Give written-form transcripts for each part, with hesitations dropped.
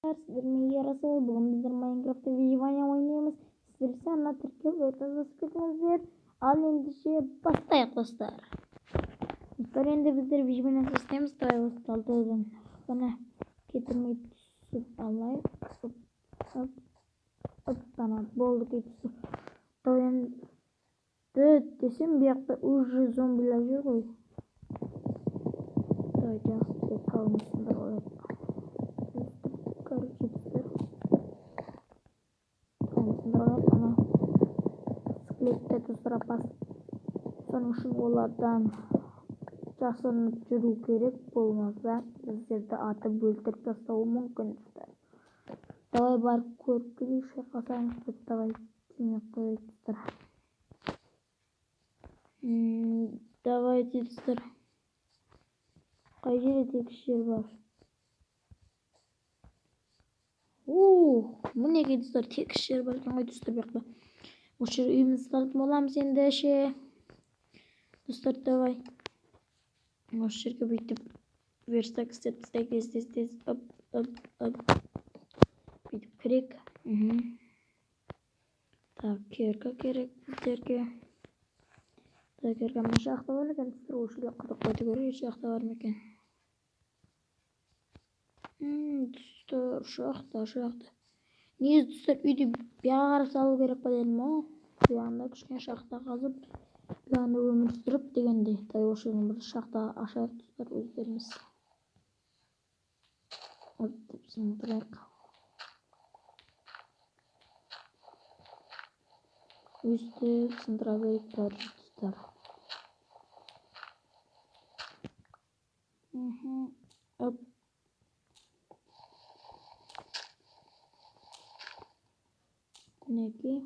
Сіздер неге расылы? Бүгін біздер Майнкрафтта выживание ойнаймыз. Сіздер саны тіркеп өтіңіз кетіңіздер. Ал ендеше бастайық достар. Достар, енді біздер выживание жасаймыз. Давай осы талтаудан ғана кетірмей түсіп алайық. Оп, болды кетісіп. Давай енді десем бұяқта уже зомбилер жүр ғой. Давай жақсы біздер қалмысындар олайық. Короче, біздер қалмысындар олайық. Ана склетті тұсырапас. Соның үшін олардан жасырынып жүру керек, болмаса біздерді атып өлтіріп тастауы мүмкін. Давай барып көріп келейік, шайқасамыз. Давай кеме қойып. Давайте достар. Қай жерде тегіс жер бар? Мінекей достар, тегіс жер бар екен ғой достар, бұяқта. Осы жер үйімізді салып боламыз енді ше. Достар, давай. Осы жерге бүйтіп верстак істеп тез. Оп. Бүйтіп керек. Так, керка керек біздерге. Так, керка мына жақта бар екен. Осы жерге құдық қойды көрейік, жақта бар ма екен? Достар, шахта. Не достар, үйді бияға қарап салу керек па дедім о. Бияғында кішкене шахта қазып, бияғында өмір сүріп дегенде. Осы жерге бір шахта ашайық достар өздеріміз. Деп сындырайық. Өстіп сындыра берейік бәрі достар. Оп. Мінекей.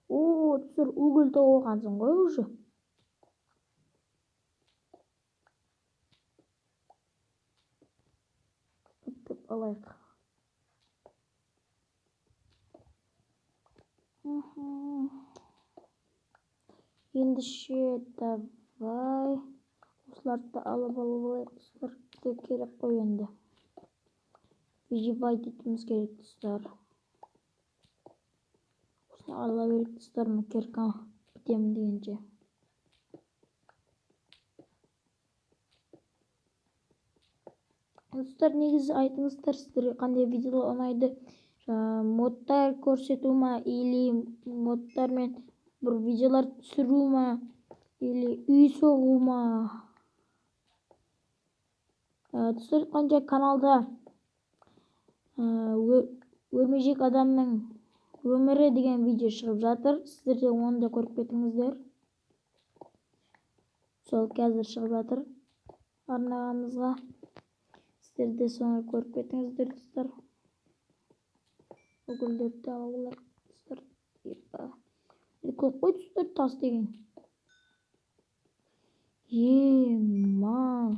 Достар, угіл тауғансың ғой уже. Деп алайық. Ендіше давай осыларды алып алайық достар. Бізде керек қой енді. Выживать етуіміз керек достар. Осыны ала берейік достар, керка бітемін дегенше. Достар, негізі айтыңыздар, сіздерге қандай видеолар ұнайды? Модтар көрсету ма, или модтармен бір видеолар түсіру ма, или үй соғу ма? Достар, қанша каналда өлмежек адамның өмірі деген видео шығып жатыр. Сіздер де оны да көріп кетіңіздер. Сол қазір шығып жатыр арнағамызға. Сіздер де соны көріп кетіңіздер достар. Өгілдерді алып достар. Көп қой достар, тас деген. Мал.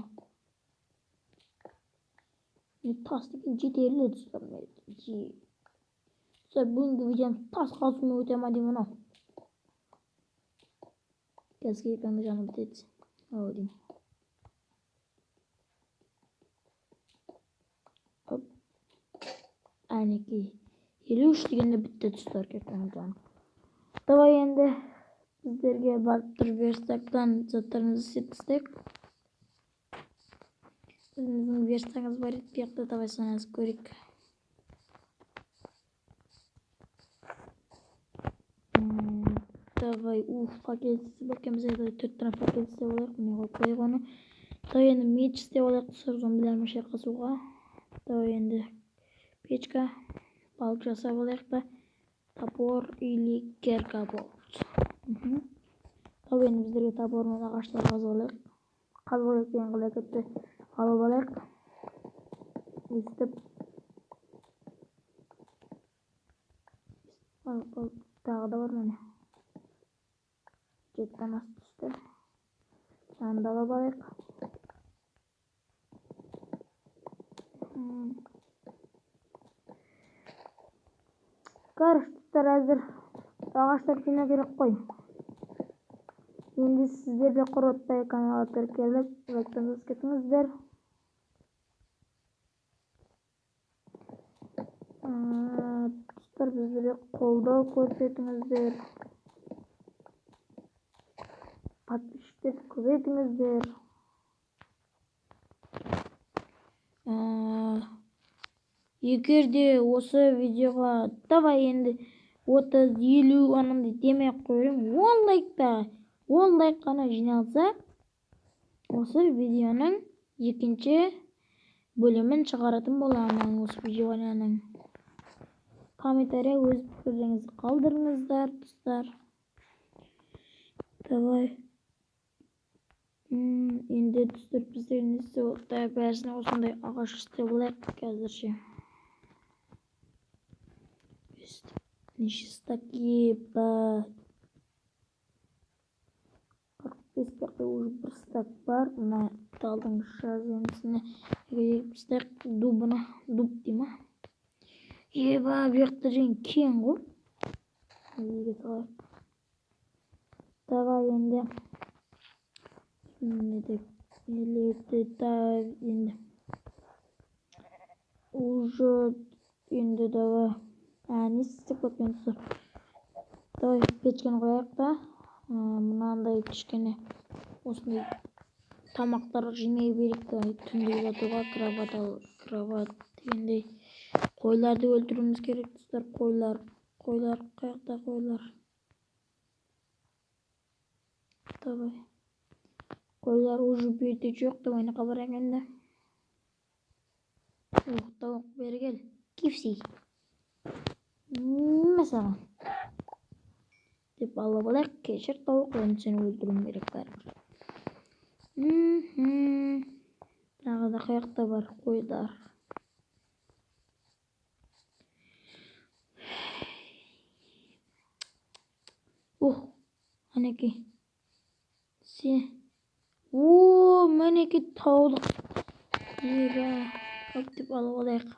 Тас деген жетерлі достар. Достар, бүгінгі видеом тас қазумен өте ма деймін ау. Қазір екенді жаны бітеді. Ау деймін. Әнекей. 53 дегенде бітті достар, кеткен жаны. Давай енді біздерге барып тұрып верстактан заттарымызды істетістік. Өзіміздің верстагымыз бар еді, бұяқта давай санасы көрейік. Давай, факелсіз бәкеміз еді, 4 тана факел істеп олайық, міне қойып оны. Давай енді меч істеп олайық достар, зомбилермен шайқасуға. Давай енді печка, балық жасап олайық та, топор или керка болды. Давай енді біздерге топормен ағаштар қазып олайық. Қазып олайық деген қалай кетті. Алып алайық. Өстіп. Тағы да бар мені. 7 танасы түсті. Тағын да алып алайық. Қарыштықтар әзір. Ағаштар жинау керек қой. Енді сіздер де құроттай каналға тіркеліп, лайктан кетіңіздер. достар, біздерге қолдау көрсетіңіздер. Подписчиктерді көбейтіңіздер. Егер де осы видеоға давай енді 30-50 анандай демей қойырым, 10 лайк қана жиналса, осы видеоның екінші бөлімін шығаратын боламын. Осы видеоның комментария өз пікірлеріңізді қалдырыңыздар, достар. Давай. Енді достар, біздер несі олда бәрісіне осындай ағаш істеп олайық қазірше. Неше стак ебать. 45 бақи уже бір стак бар. Мына талдың жаземісіне стак дубына, дуб дейма. Еба, бияқта жең кен ғой. Давай енді. Енді. Уже енді давай. Не істеп көппен тұр. Давай печкені қояйық та. Мынандай кішкене осындай тамақтар жемей берейік. Түнде жатуға кроват дегендей. Қойларды өлтіруіміз керек, достар. Қойлар қайықта қойлар. Давай. Қойлар уже бүйті жоқ. Давай не қабарайық енді. Тауық бері кел. Кипси. Мәсаған. Деп алып алайық. Кешір тауық. Енді сені өлтіруім керек бәрібір. Тағы да қайықта бар қойлар. Әнеке. Мәнеке таулық. Еба. Деп алып алайық.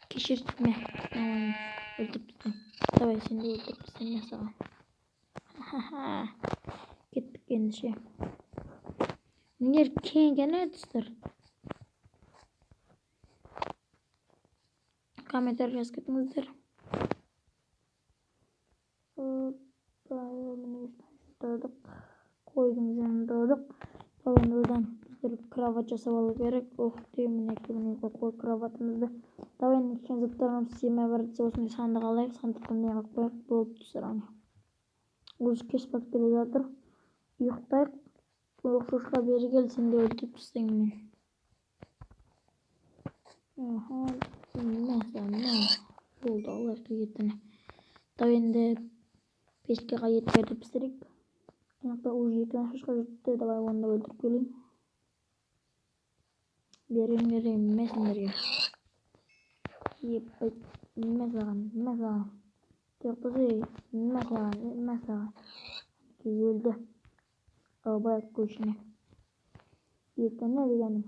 Кешіртме. Өлтіріп біздің. Давай сенді өлтіріп біздің мәсаған. Кеттік ендіше. Нелер кен өтістір. Комментар жазып кетіңіздер. Қойдың жанында одық. Енді одан біздер кроват жасап алу керек. Мінеке қой кроватымызды. Давай енді кішкен заттарымыз семей бар десе осындай сандық алайық. Сандықтан не қақ қойық болып түсір аны. Өзі кеш батып келе жатыр. Ұйықтайық. Оқушыға бері кел, сенде өлтіріп тастайын мен. Болды алайық еттіні. Давай енді пешкеға ет берді пісірейік. Яқта уже екілен шашқа жүріпті. Давай онда өлтіріп келейін. Берейін, мәсіндерге. Еппайт, мәсаған. Тоқтасы, мәсаған. Өлді. Албайық көшіне. Еттіні дегенім.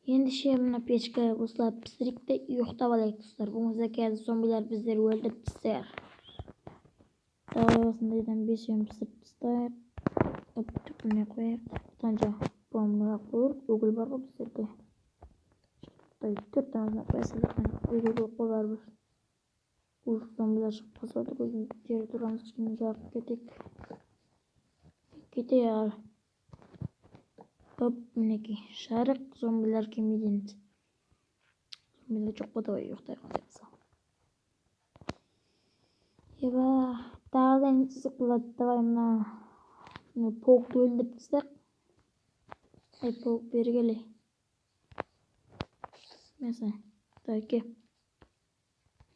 Ендіше мына пешке осылап пісірейік те ұйықтап алайық, достар. Бұңызда қазір зомбилар біздер өлтіріп тістер. Давай осындайдан 5-ен пісіріп тістайық. Түпіне қояйық. Тонжа бомбыға қойыр. Өгіл бар ғой біздерде. 4 танасына қойсалық. Өгіл қойар бір. Ұлық зомбилар шығып қосады. Көзін тері тұрамыз кішкене жағып кетек. Кете яғыр. Мінеке, шарық зомбилар кемеден. Зомбилар жоқ қода ой, ұйықтай қандай болса. Еба, тағыдан нетсізік болады. Давай мұна пауықты өлдіп тістек. Пауық бері келе. Мәсі, давай ке.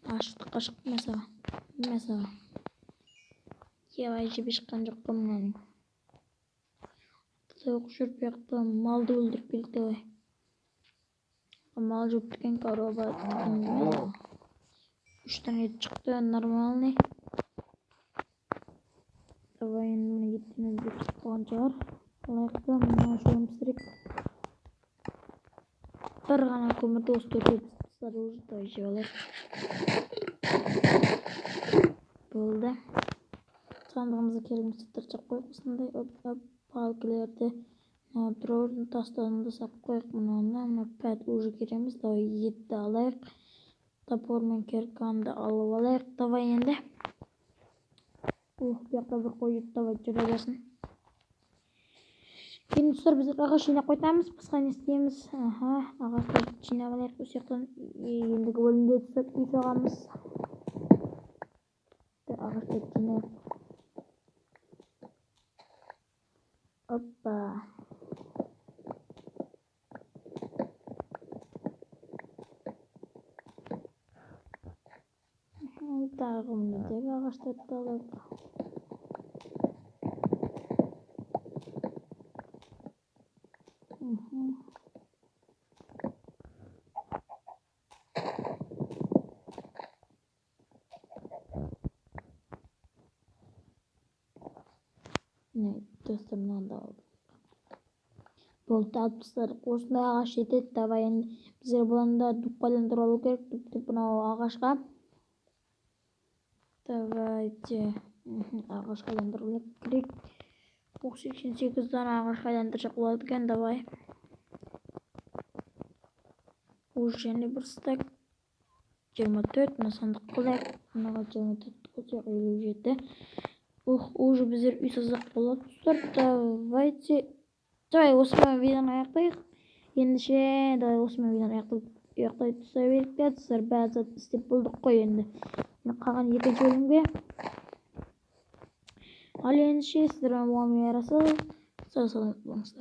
Қашық мәсіға. Еба, жебе шыққан жоқ көмінәнің. Тауық жүріп яқты малды өлдіріп келді давай. Мал жүріп тұрген корова бар. 3 тан ет шықты, нормальный. Давай енді еттен өздеп шықпаған шығар. Лайықты мұна шойын пісірек. Бір ғана көмірді осы төрге пісірді уже давай жеп алайық. Болды. Сандығымызды кереміз сеттір жап қойық осындай. Палкілерді тұрорын тастадыңды сап қойық мұнаны. Пәт уже кереміз. Давай етті алайық. Топор мен кирканы да алып алайық. Давай енді. Бұяқта бір қой жүр, давай жүре берсін. Енді достар, біз ағаш жинап қойтамыз. Басқа не істейміз? Ағаштарды жинап алайық. Осы жақтан ендігі бөлімде достар үй соғамыз. Ағаштарды жинайық. Оппа. Тағы мындай ағаштарды алайық. Ne dostlar, mынаны да алдым. Болды, алып тастадық. Осындай ағаш жетеді. Давай енді біздер бұны да дұқпайландырып алу керек. Мынау ағашқа. Давайте ағашқа айландыру керек. 88 дана ағашқа айландырсақ болады екен. Давай. Уже және бір стак. 24. Мына сандық қылайық. Мынаға 24 қосақ 57. Уже біздер үй сазақ болады. Давайте. Давай осымен видеоны аяқтайық. Ендіше давай осымен видеоны аяқтай тұстай берейік. Достар, бәрі зат істеп болдық қой енді. Қалған екінші бөлімге. Ал ендіше сіздермен болған видео жарасыл. Сау саламат болыңыздар.